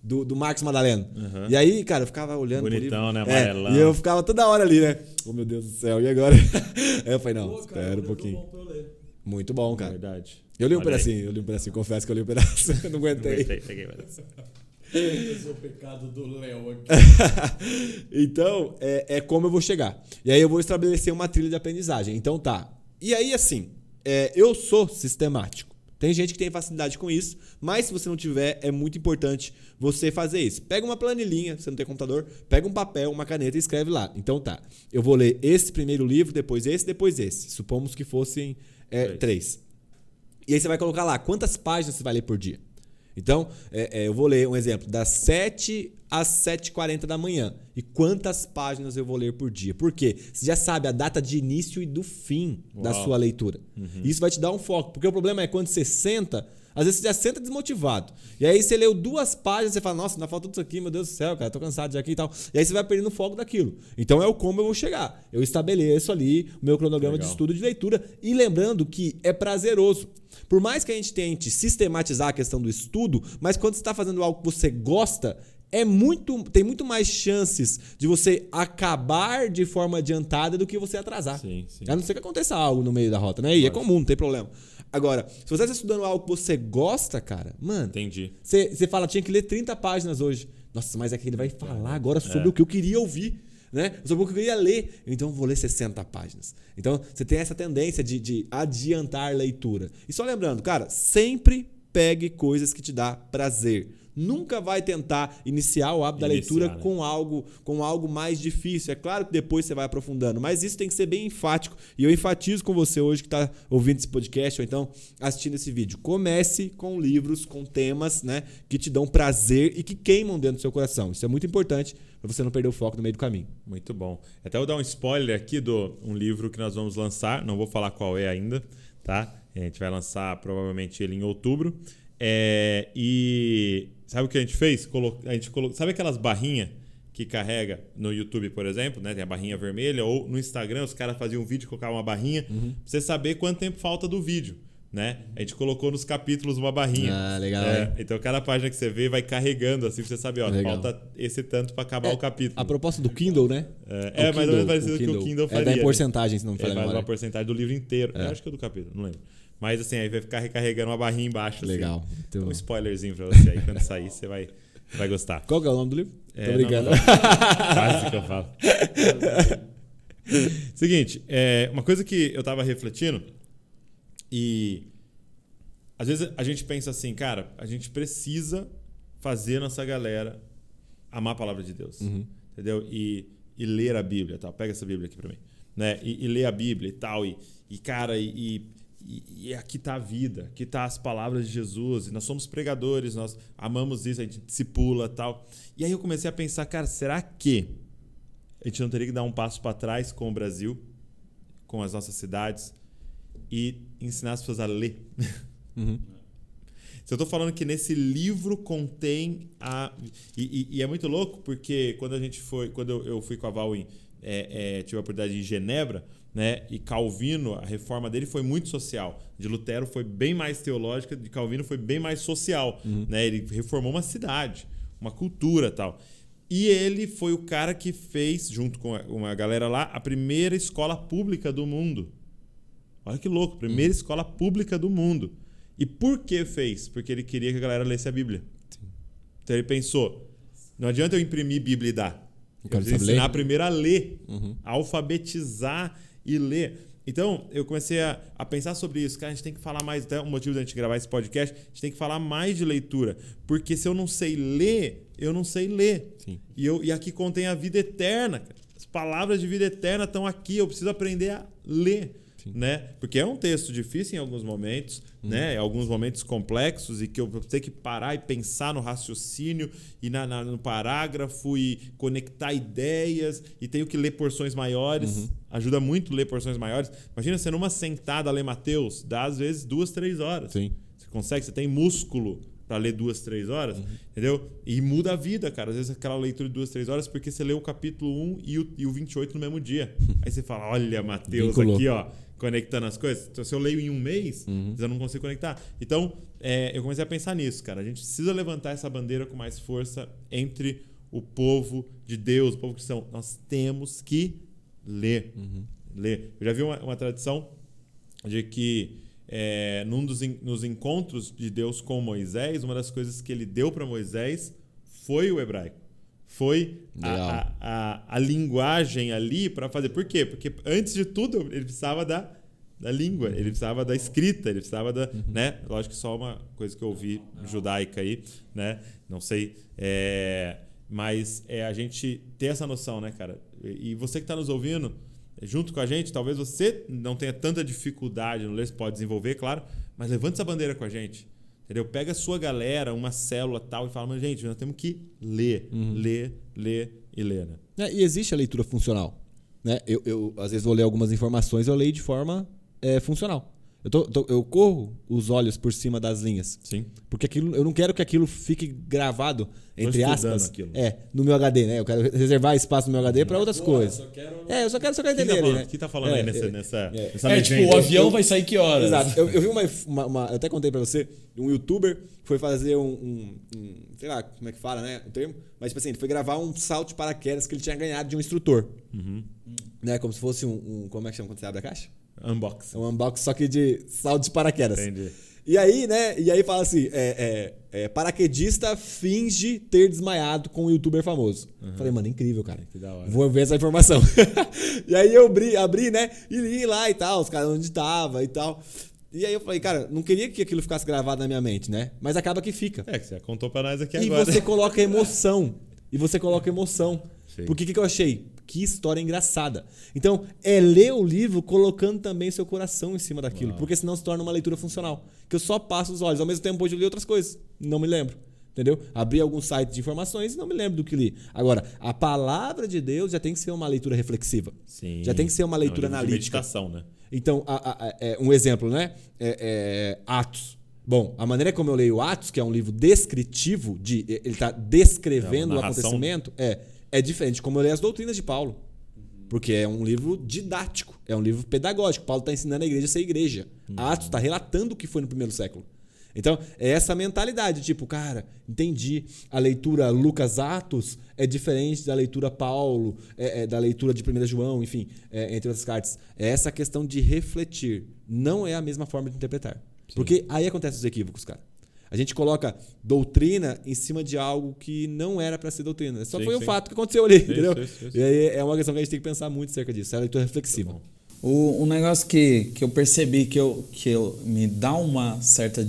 Do Marcos Madaleno. E aí, cara, eu ficava olhando
bonitão, né? Amarelão.
E eu ficava toda hora ali, né? Oh, meu Deus do céu, e agora? Aí eu falei, não, espera um pouquinho. Muito bom, cara.
Verdade.
Eu li um pedacinho, confesso que eu li um pedaço. Eu não aguentei.
Peguei um pedaço.
O pecado do Léo aqui.
Então, é como eu vou chegar. E aí eu vou estabelecer uma trilha de aprendizagem. Então tá. E aí, assim, eu sou sistemático. Tem gente que tem facilidade com isso, mas se você não tiver, é muito importante você fazer isso. Pega uma planilhinha, se você não tem computador, pega um papel, uma caneta e escreve lá. Então tá, eu vou ler esse primeiro livro, depois esse. Supomos que fossem 3. E aí você vai colocar lá quantas páginas você vai ler por dia. Então, eu vou ler um exemplo, das 7 às 7h40 da manhã. E quantas páginas eu vou ler por dia? Por quê? Você já sabe a data de início e do fim da sua leitura. Isso vai te dar um foco. Porque o problema é quando você senta, às vezes você já senta desmotivado. E aí você leu 2 páginas, você fala, nossa, ainda falta tudo isso aqui, meu Deus do céu, cara, tô cansado já aqui e tal. E aí você vai perdendo o foco daquilo. Então é como eu vou chegar. Eu estabeleço ali o meu cronograma de estudo de leitura. E lembrando que é prazeroso. Por mais que a gente tente sistematizar a questão do estudo, mas quando você está fazendo algo que você gosta, tem muito mais chances de você acabar de forma adiantada do que você atrasar.
Sim.
A não ser que aconteça algo no meio da rota, né? E é comum, não tem problema. Agora, se você está estudando algo que você gosta, cara, mano,
entendi.
Você fala, tinha que ler 30 páginas hoje. Nossa, mas é que ele vai falar agora sobre o que eu queria ouvir. Né? Sobre o que eu queria ler. Então eu vou ler 60 páginas. Então você tem essa tendência de adiantar leitura. E só lembrando, cara, sempre pegue coisas que te dá prazer. Nunca vai tentar iniciar o hábito da leitura, né, com algo mais difícil. É claro que depois você vai aprofundando, mas isso tem que ser bem enfático. E eu enfatizo com você hoje que está ouvindo esse podcast ou então assistindo esse vídeo. Comece com livros, com temas, né, que te dão prazer e que queimam dentro do seu coração. Isso é muito importante para você não perder o foco no meio do caminho.
Muito bom. Até vou dar um spoiler aqui do um livro que nós vamos lançar. Não vou falar qual é ainda, tá? A gente vai lançar provavelmente ele em outubro. E sabe o que a gente fez? Sabe aquelas barrinhas que carrega no YouTube, por exemplo, né? Tem a barrinha vermelha, ou no Instagram os caras faziam um vídeo e colocavam uma barrinha pra você saber quanto tempo falta do vídeo, né? A gente colocou nos capítulos uma barrinha.
Ah, legal.
Então cada página que você vê vai carregando assim pra você saber, ó,
legal.
Falta esse tanto pra acabar o capítulo.
A proposta do Kindle, né?
Mais ou menos parecido com o que o Kindle faria.
É da porcentagem, se não me falha a
memória.
memória.
Uma porcentagem do livro inteiro. Eu acho que é do capítulo, não lembro. Mas assim, aí vai ficar recarregando uma barrinha embaixo.
Legal.
Assim. Um spoilerzinho pra você aí. Quando sair, você vai gostar.
Qual que é o nome do livro? Tô brincando.
Quase que eu falo. Seguinte, uma coisa que eu tava refletindo e às vezes a gente pensa assim, cara, a gente precisa fazer a nossa galera amar a palavra de Deus. Entendeu? E ler a Bíblia, tal. Pega essa Bíblia aqui pra mim. Né? E ler a Bíblia e tal. E aqui está a vida, aqui está as palavras de Jesus, e nós somos pregadores, nós amamos isso, a gente discipula e tal. E aí eu comecei a pensar, cara, será que a gente não teria que dar um passo para trás com o Brasil, com as nossas cidades, e ensinar as pessoas a ler? Se eu estou falando que nesse livro contém e é muito louco, porque quando eu fui com a Val tive a oportunidade em Genebra, né? E Calvino, a reforma dele foi muito social. De Lutero foi bem mais teológica, de Calvino foi bem mais social. Né? Ele reformou uma cidade, uma cultura e tal. E ele foi o cara que fez, junto com uma galera lá, a primeira escola pública do mundo. Olha que louco, primeira escola pública do mundo. E por que fez? Porque ele queria que a galera lesse a Bíblia. Sim. Então ele pensou, não adianta eu imprimir Bíblia e dar. Eu preciso ensinar primeiro a ler, a alfabetizar e ler. Então, eu comecei a pensar sobre isso. Cara, a gente tem que falar mais, até o motivo da gente gravar esse podcast, a gente tem que falar mais de leitura. Porque se eu não sei ler, eu não sei ler.
Sim.
E aqui contém a vida eterna. As palavras de vida eterna estão aqui, eu preciso aprender a ler. Né? Porque é um texto difícil em alguns momentos, né? Em alguns momentos complexos, e que eu tenho que parar e pensar no raciocínio e no parágrafo e conectar ideias, e tenho que ler porções maiores. Ajuda muito ler porções maiores. Imagina você numa sentada ler Mateus, dá às vezes 2, 3 horas.
Sim.
Você consegue, você tem músculo para ler 2, 3 horas, entendeu? E muda a vida, cara. Às vezes aquela leitura de 2, 3 horas porque você leu o capítulo 1 e o 28 no mesmo dia. Aí você fala, olha, Mateus aqui, ó, conectando as coisas. Então, se eu leio em um mês, eu não consigo conectar. Então, eu comecei a pensar nisso, cara. A gente precisa levantar essa bandeira com mais força entre o povo de Deus, o povo cristão. Nós temos que ler. Ler. Eu já vi uma tradição de que nos encontros de Deus com Moisés, uma das coisas que ele deu para Moisés foi o hebraico. Foi a linguagem ali para fazer. Por quê? Porque, antes de tudo, ele precisava da da língua, ele precisava da escrita, ele precisava da, né? Lógico que só uma coisa que eu ouvi judaica aí, né? Não sei, mas a gente ter essa noção, né, cara? E você que está nos ouvindo, junto com a gente, talvez você não tenha tanta dificuldade no ler, você pode desenvolver, claro, mas levante essa bandeira com a gente, entendeu? Pega a sua galera, uma célula tal e fala, mas gente, nós temos que ler, ler e ler, né?
E existe a leitura funcional, né? Eu às vezes vou ler algumas informações, eu leio de forma funcional. Eu corro os olhos por cima das linhas.
Sim.
Porque aquilo, eu não quero que aquilo fique gravado, entre aspas,
aquilo.
no meu HD, né? Eu quero reservar espaço no meu HD para outras coisas. Eu só quero entender ali, né?
O que tá falando aí nessa
tipo, o avião vai sair que horas?
Exato. Eu vi eu até contei para você, um youtuber foi fazer sei lá como é que fala, né? O termo. Mas, tipo assim, ele foi gravar um salto de paraquedas que ele tinha ganhado de um instrutor. Né? Como se fosse como é que chama quando você abre a caixa?
Unboxing.
Um unboxing só que de salto de paraquedas.
Entendi.
E aí, né? E aí fala assim, paraquedista finge ter desmaiado com um youtuber famoso. Falei, mano, incrível, cara.
Que da hora.
Vou ver essa informação. E aí eu abri, né? E li lá e tal, os caras onde tava e tal. E aí eu falei, cara, não queria que aquilo ficasse gravado na minha mente, né? Mas acaba que fica.
Que você contou pra nós aqui
E
agora.
você coloca emoção.
Sim.
Porque o que eu achei? Que história engraçada. Então, ler o livro colocando também seu coração em cima daquilo. Porque senão se torna uma leitura funcional. Que eu só passo os olhos. Ao mesmo tempo, hoje eu li outras coisas. Não me lembro. Entendeu? Abri algum site de informações e não me lembro do que li. Agora, a palavra de Deus já tem que ser uma leitura reflexiva.
Sim.
Já tem que ser uma leitura analítica.
De meditação, né?
Então, um exemplo, né? Atos. Bom, a maneira como eu leio Atos, que é um livro descritivo, ele está descrevendo o acontecimento, é diferente de como eu leio as doutrinas de Paulo. Porque é um livro didático, é um livro pedagógico. Paulo está ensinando a igreja a ser igreja. Atos está relatando o que foi no primeiro século. Então, é essa mentalidade, tipo, cara, entendi. A leitura Lucas-Atos é diferente da leitura Paulo, da leitura de 1 João, enfim, entre outras cartas. É essa questão de refletir. Não é a mesma forma de interpretar. Sim. Porque aí acontecem os equívocos, cara. A gente coloca doutrina em cima de algo que não era para ser doutrina. Só foi um fato que aconteceu ali, entendeu? Isso. E aí é uma questão que a gente tem que pensar muito acerca disso. É a leitura reflexiva.
Um negócio que eu percebi que me dá uma certa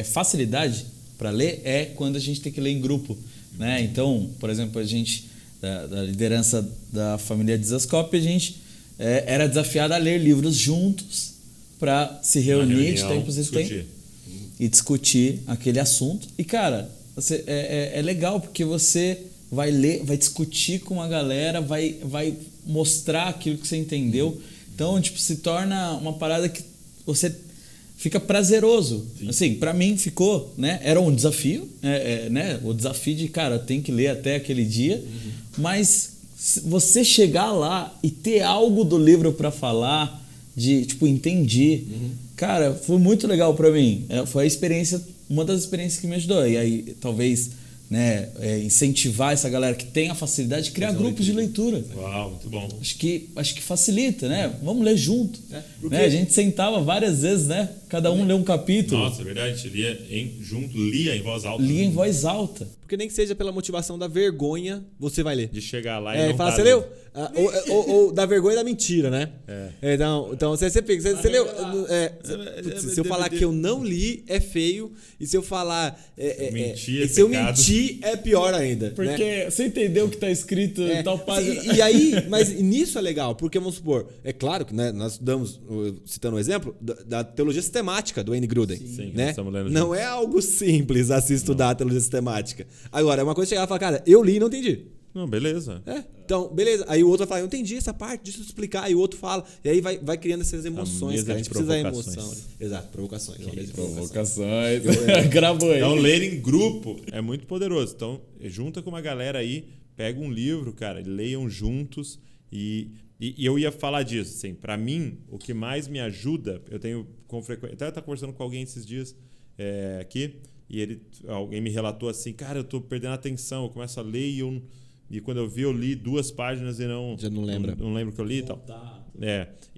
facilidade para ler é quando a gente tem que ler em grupo, né? Então, por exemplo, a gente da liderança da família Dizascope, a gente era desafiado a ler livros juntos para se reunir de tempos em tempos e discutir aquele assunto. E, cara, é legal porque você vai ler, vai discutir com uma galera, vai mostrar aquilo que você entendeu. Então, tipo, se torna uma parada que você fica prazeroso. Sim. Assim, pra mim ficou, né? Era um desafio, né? O desafio de, cara, tem que ler até aquele dia. Mas você chegar lá e ter algo do livro pra falar, de, tipo, entendi. Cara, foi muito legal pra mim. Foi uma das experiências que me ajudou. E aí, talvez, né, incentivar essa galera que tem a facilidade de criar grupos de leitura.
Uau, muito bom.
Acho que facilita, né? Vamos ler junto. Porque... né? A gente sentava várias vezes, né? Cada um lê um capítulo.
Nossa, é verdade. A gente lia em voz alta.
Lia em voz alta.
Porque nem que seja pela motivação da vergonha, você vai ler.
De chegar lá e não
falar, você leu? Ou da vergonha e da mentira, né? Então você leu. Se eu falar que eu não li, é feio. E se eu falar. Se eu mentir, é pior ainda.
Porque você entendeu o que está escrito em tal página.
E aí, mas nisso é legal, porque vamos supor, é claro que, né, nós estudamos, citando um exemplo, da teologia sistemática do Wayne Gruden. Sim, né? Não é algo simples a se estudar a teologia sistemática. Agora, é uma coisa chegar e falar, cara, eu li e não entendi.
Não, beleza.
Então, beleza. Aí o outro vai falar, eu entendi essa parte, deixa eu explicar. E o outro fala. E aí vai criando essas emoções, cara. A gente precisa da emoção. Exato, provocações.
Provocações. Gravou aí.
Então, ler em grupo é muito poderoso. Então, junta com uma galera aí, pega um livro, cara, leiam juntos. E eu ia falar disso, assim. Pra mim, o que mais me ajuda, eu tenho com frequência... Até eu estava conversando com alguém esses dias aqui, e alguém me relatou assim, cara, eu tô perdendo a atenção, eu começo a ler e quando eu vi, eu li 2 páginas e
já não lembra.
Não lembro o que eu li e tal.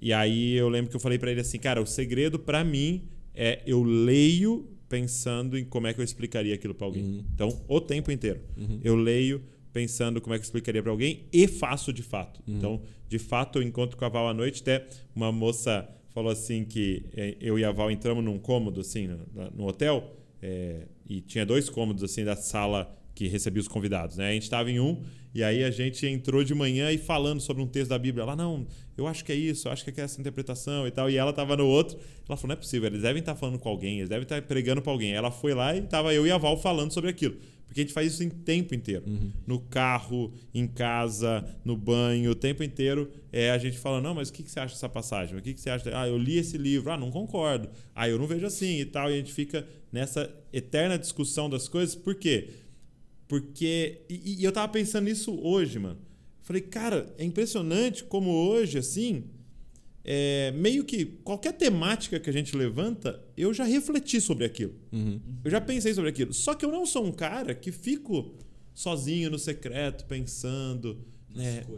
E aí eu lembro que eu falei pra ele assim, cara, o segredo pra mim é eu leio pensando em como é que eu explicaria aquilo pra alguém. Então, o tempo inteiro. Eu leio pensando como é que eu explicaria pra alguém e faço de fato. Então, de fato, eu encontro com a Val à noite, até uma moça falou assim que eu e a Val entramos num cômodo, assim, no hotel, e tinha 2 cômodos, assim, da sala que recebia os convidados, né? A gente estava em um, e aí a gente entrou de manhã e falando sobre um texto da Bíblia. Ela, não, eu acho que é isso, eu acho que é essa interpretação e tal. E ela estava no outro. Ela falou, não é possível, eles devem estar falando com alguém, eles devem estar pregando para alguém. Ela foi lá e estava eu e a Val falando sobre aquilo. Porque a gente faz isso em tempo inteiro. No carro, em casa, no banho, o tempo inteiro a gente fala, não, mas o que você acha dessa passagem? O que você acha? Ah, eu li esse livro. Ah, não concordo. Ah, eu não vejo assim e tal. E a gente fica nessa eterna discussão das coisas. Por quê? Porque... E eu tava pensando nisso hoje, mano. Falei, cara, é impressionante como hoje, assim... meio que qualquer temática que a gente levanta, eu já refleti sobre aquilo. Eu já pensei sobre aquilo. Só que eu não sou um cara que fico sozinho no secreto, pensando,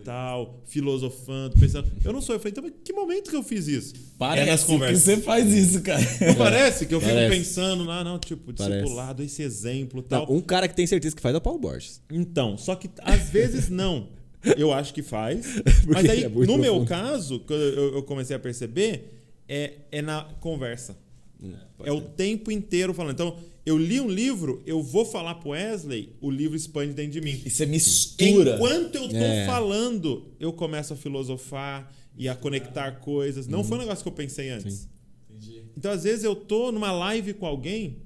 tal, filosofando, pensando. Eu não sou. Eu falei, então, mas que momento que eu fiz isso?
Parece que você faz isso, cara.
Não parece que eu fico pensando, tipo, discipulado, esse exemplo, tal.
Não, um cara que tem certeza que faz é o Paulo Borges.
Então, só que às vezes não. Eu acho que faz. Mas aí, no meu caso, que eu comecei a perceber, é na conversa. O tempo inteiro falando. Então, eu li um livro, eu vou falar pro Wesley, o livro expande dentro de mim.
E você mistura.
Enquanto eu tô falando, eu começo a filosofar e a conectar coisas. Não foi um negócio que eu pensei antes. Então, às vezes, eu tô numa live com alguém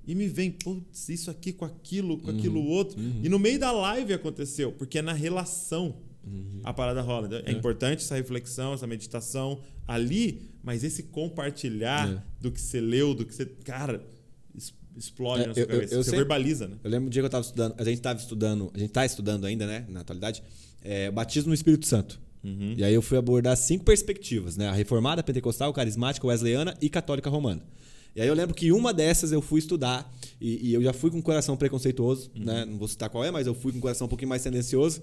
e me vem, putz, isso aqui com aquilo outro. E no meio da live aconteceu, porque é na relação a parada rola. Então, é importante essa reflexão, essa meditação ali, mas esse compartilhar do que você leu, do que você... Cara, explode na sua cabeça. Você verbaliza, né?
Eu lembro um dia que eu estava estudando, a gente está estudando ainda, né, na atualidade, o batismo no Espírito Santo. E aí eu fui abordar 5 perspectivas, né? A reformada, pentecostal, carismática, wesleyana e católica romana. E aí eu lembro que uma dessas eu fui estudar e eu já fui com um coração preconceituoso, né? Não vou citar qual é, mas eu fui com um coração um pouquinho mais tendencioso.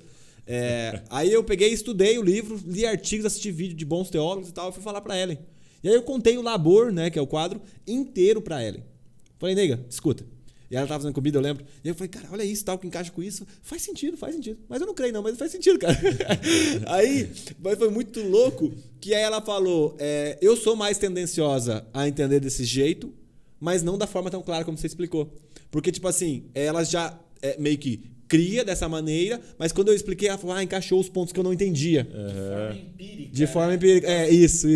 Aí eu peguei, estudei o livro, li artigos, assisti vídeo de bons teólogos e tal, e fui falar pra Ellen. E aí eu contei o Labor, né, que é o quadro, inteiro pra Ellen. Falei, nega, escuta. E ela tava fazendo comida, eu lembro. E eu falei, cara, olha isso, tal, que encaixa com isso. Faz sentido. Mas eu não creio não, mas faz sentido, cara. Aí, mas foi muito louco que aí ela falou, eu sou mais tendenciosa a entender desse jeito, mas não da forma tão clara como você explicou. Porque, tipo assim, ela já meio que cria dessa maneira, mas quando eu expliquei, ela falou, encaixou os pontos que eu não entendia. De forma empírica. Isso.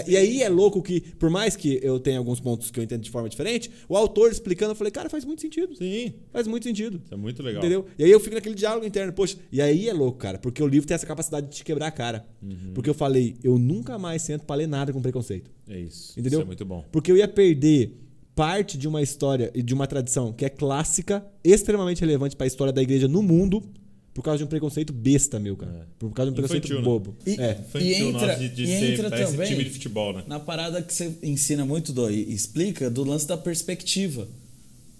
E aí é louco que, por mais que eu tenha alguns pontos que eu entendo de forma diferente, o autor explicando, eu falei, cara, faz muito sentido.
Sim.
Faz muito sentido.
Isso é muito legal.
Entendeu? E aí eu fico naquele diálogo interno, poxa, e aí é louco, cara, porque o livro tem essa capacidade de te quebrar a cara. Porque eu falei, eu nunca mais sento pra ler nada com preconceito.
É isso.
Entendeu?
Isso é muito bom.
Porque eu ia perder parte de uma história e de uma tradição que é clássica, extremamente relevante pra história da igreja no mundo, por causa de um preconceito besta, meu, cara. Por causa de um preconceito
infantil,
bobo.
Né? Infantil nosso de ser
também
time de futebol, né?
Na parada que você ensina muito, e explica, do lance da perspectiva.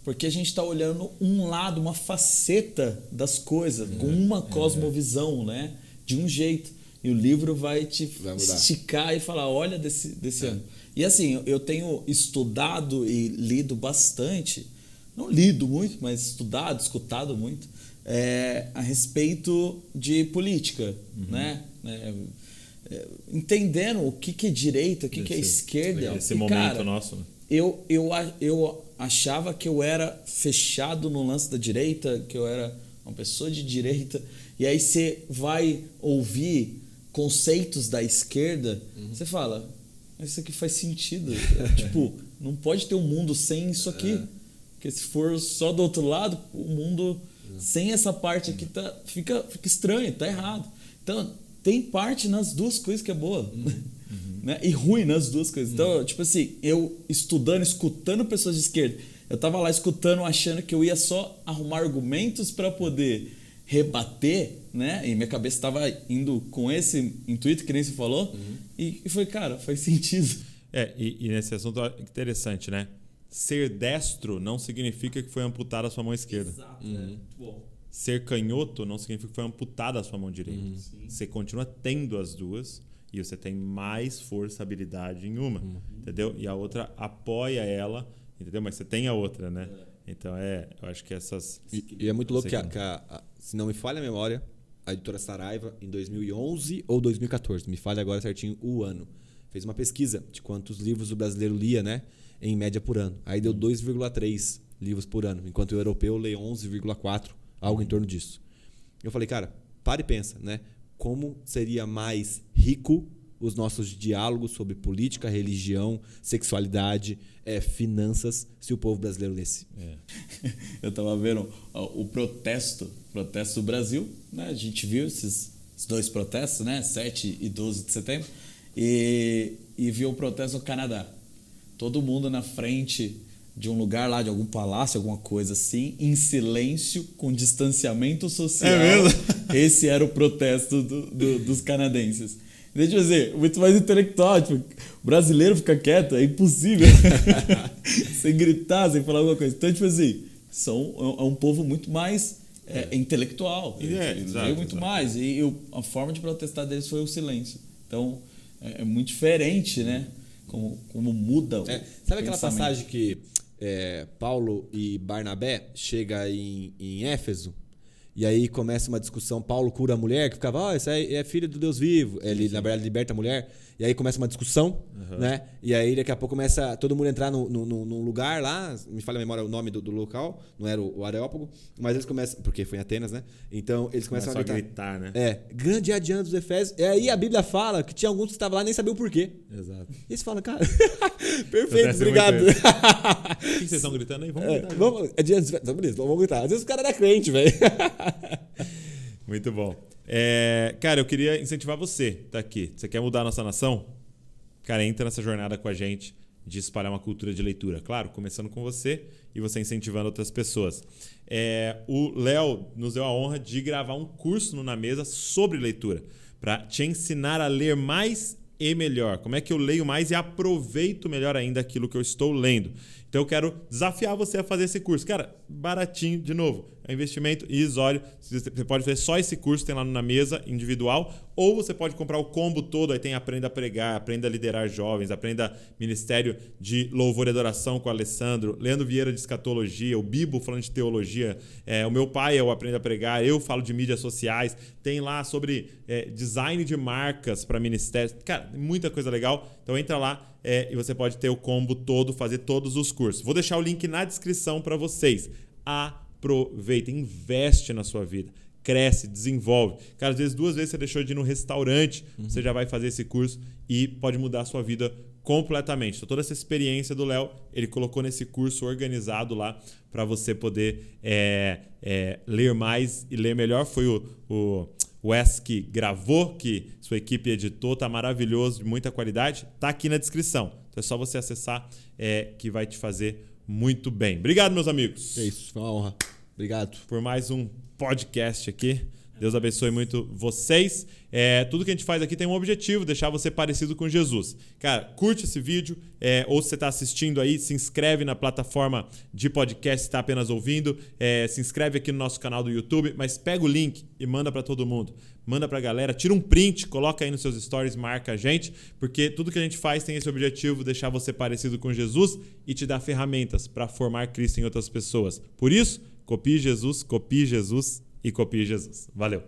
Porque a gente está olhando um lado, uma faceta das coisas, com uma cosmovisão, né? De um jeito. E o livro vai te esticar e falar, olha desse ano. E assim, eu tenho estudado e lido bastante, não lido muito, mas estudado, escutado muito, a respeito de política, né? Entendendo o que é direita, o que é esquerda.
Esse momento nosso, né?
Eu achava que eu era fechado no lance da direita, que eu era uma pessoa de direita, e aí você vai ouvir conceitos da esquerda, você fala, isso aqui faz sentido. Tipo, não pode ter um mundo sem isso aqui. Porque se for só do outro lado, o mundo sem essa parte aqui fica estranho, tá errado. Então, tem parte nas duas coisas que é boa. Né? E ruim nas duas coisas. Então, tipo assim, eu escutando pessoas de esquerda, eu tava lá escutando, achando que eu ia só arrumar argumentos para poder rebater, né? E minha cabeça estava indo com esse intuito, que nem você falou, e foi, cara, faz sentido.
E nesse assunto é interessante, né? Ser destro não significa que foi amputada a sua mão esquerda.
Exato, Bom.
Ser canhoto não significa que foi amputada a sua mão direita. Você continua tendo as duas e você tem mais força, habilidade em uma, entendeu? E a outra apoia ela, entendeu? Mas você tem a outra, né? Então, eu acho que essas...
E é muito louco que, se não me falha a memória, a editora Saraiva, em 2011 ou 2014, me falha agora certinho o ano, fez uma pesquisa de quantos livros o brasileiro lia, né, em média por ano. Aí deu 2,3 livros por ano, enquanto o europeu lê 11,4, algo em torno disso. Eu falei, cara, para e pensa, né? Como seria mais rico os nossos diálogos sobre política, religião, sexualidade, finanças, se o povo brasileiro lesse.
Eu estava vendo o protesto do Brasil, né? A gente viu esses 2 protestos, né? 7 e 12 de setembro, e viu o protesto no Canadá. Todo mundo na frente de um lugar lá, de algum palácio, alguma coisa assim, em silêncio, com distanciamento social.
É mesmo?
Esse era o protesto dos canadenses. Deixa eu dizer, muito mais intelectual. Tipo, o brasileiro fica quieto, é impossível. Sem gritar, sem falar alguma coisa. Então, tipo assim, é um povo muito mais intelectual.
Exato,
muito mais. E a forma de protestar deles foi o silêncio. Então, é muito diferente, né? Como muda o
Sabe aquela
pensamento.
passagem que Paulo e Barnabé chegam em Éfeso? E aí começa uma discussão, Paulo cura a mulher, que ficava, essa é filha do Deus vivo. Ele, na verdade, liberta a mulher. E aí começa uma discussão, né? E aí daqui a pouco começa todo mundo a entrar num lugar lá, me falha a memória o nome do local, não era o Areópago, mas eles começam, porque foi em Atenas, né? Então eles começam a gritar, né? Grande é a diante dos Efésios. E aí a Bíblia fala que tinha alguns que estavam lá e nem sabiam o porquê.
Exato.
E eles falam, cara, perfeito, obrigado.
O que vocês estão gritando aí? Vamos gritar.
Vamos gritar. Às vezes o cara era crente, velho.
Muito bom. Cara, eu queria incentivar você, tá aqui. Você quer mudar a nossa nação? Cara, entra nessa jornada com a gente de espalhar uma cultura de leitura. Claro, começando com você e você incentivando outras pessoas. O Léo nos deu a honra de gravar um curso no Na Mesa sobre leitura, para te ensinar a ler mais e melhor. Como é que eu leio mais e aproveito melhor ainda aquilo que eu estou lendo. Então eu quero desafiar você a fazer esse curso. Cara, baratinho, de novo. É investimento irrisório. Você pode fazer só esse curso, tem lá Na Mesa, individual. Ou você pode comprar o combo todo. Aí tem Aprenda a Pregar, Aprenda a Liderar Jovens, Aprenda Ministério de Louvor e Adoração com o Alessandro, Leandro Vieira de Escatologia, o Bibo falando de teologia, o meu pai é o Aprenda a Pregar, eu falo de mídias sociais. Tem lá sobre design de marcas para ministérios. Cara, muita coisa legal. Então entra lá e você pode ter o combo todo, fazer todos os cursos. Vou deixar o link na descrição para vocês. Aproveita, investe na sua vida. Cresce, desenvolve. Cara, às vezes 2 vezes você deixou de ir no restaurante, você já vai fazer esse curso e pode mudar a sua vida completamente. Então, toda essa experiência do Léo, ele colocou nesse curso organizado lá para você poder ler mais e ler melhor. Foi o Wes que gravou, que sua equipe editou, tá maravilhoso, de muita qualidade. Tá aqui na descrição. Então é só você acessar que vai te fazer muito bem. Obrigado, meus amigos.
É isso, foi uma honra. Obrigado.
Por mais um podcast aqui. Deus abençoe muito vocês. Tudo que a gente faz aqui tem um objetivo, deixar você parecido com Jesus. Cara, curte esse vídeo, ou se você está assistindo aí, se inscreve na plataforma de podcast, se está apenas ouvindo. Se inscreve aqui no nosso canal do YouTube, mas pega o link e manda para todo mundo. Manda para a galera, tira um print, coloca aí nos seus stories, marca a gente, porque tudo que a gente faz tem esse objetivo, deixar você parecido com Jesus e te dar ferramentas para formar Cristo em outras pessoas. Por isso, copie Jesus e copie Jesus. Valeu!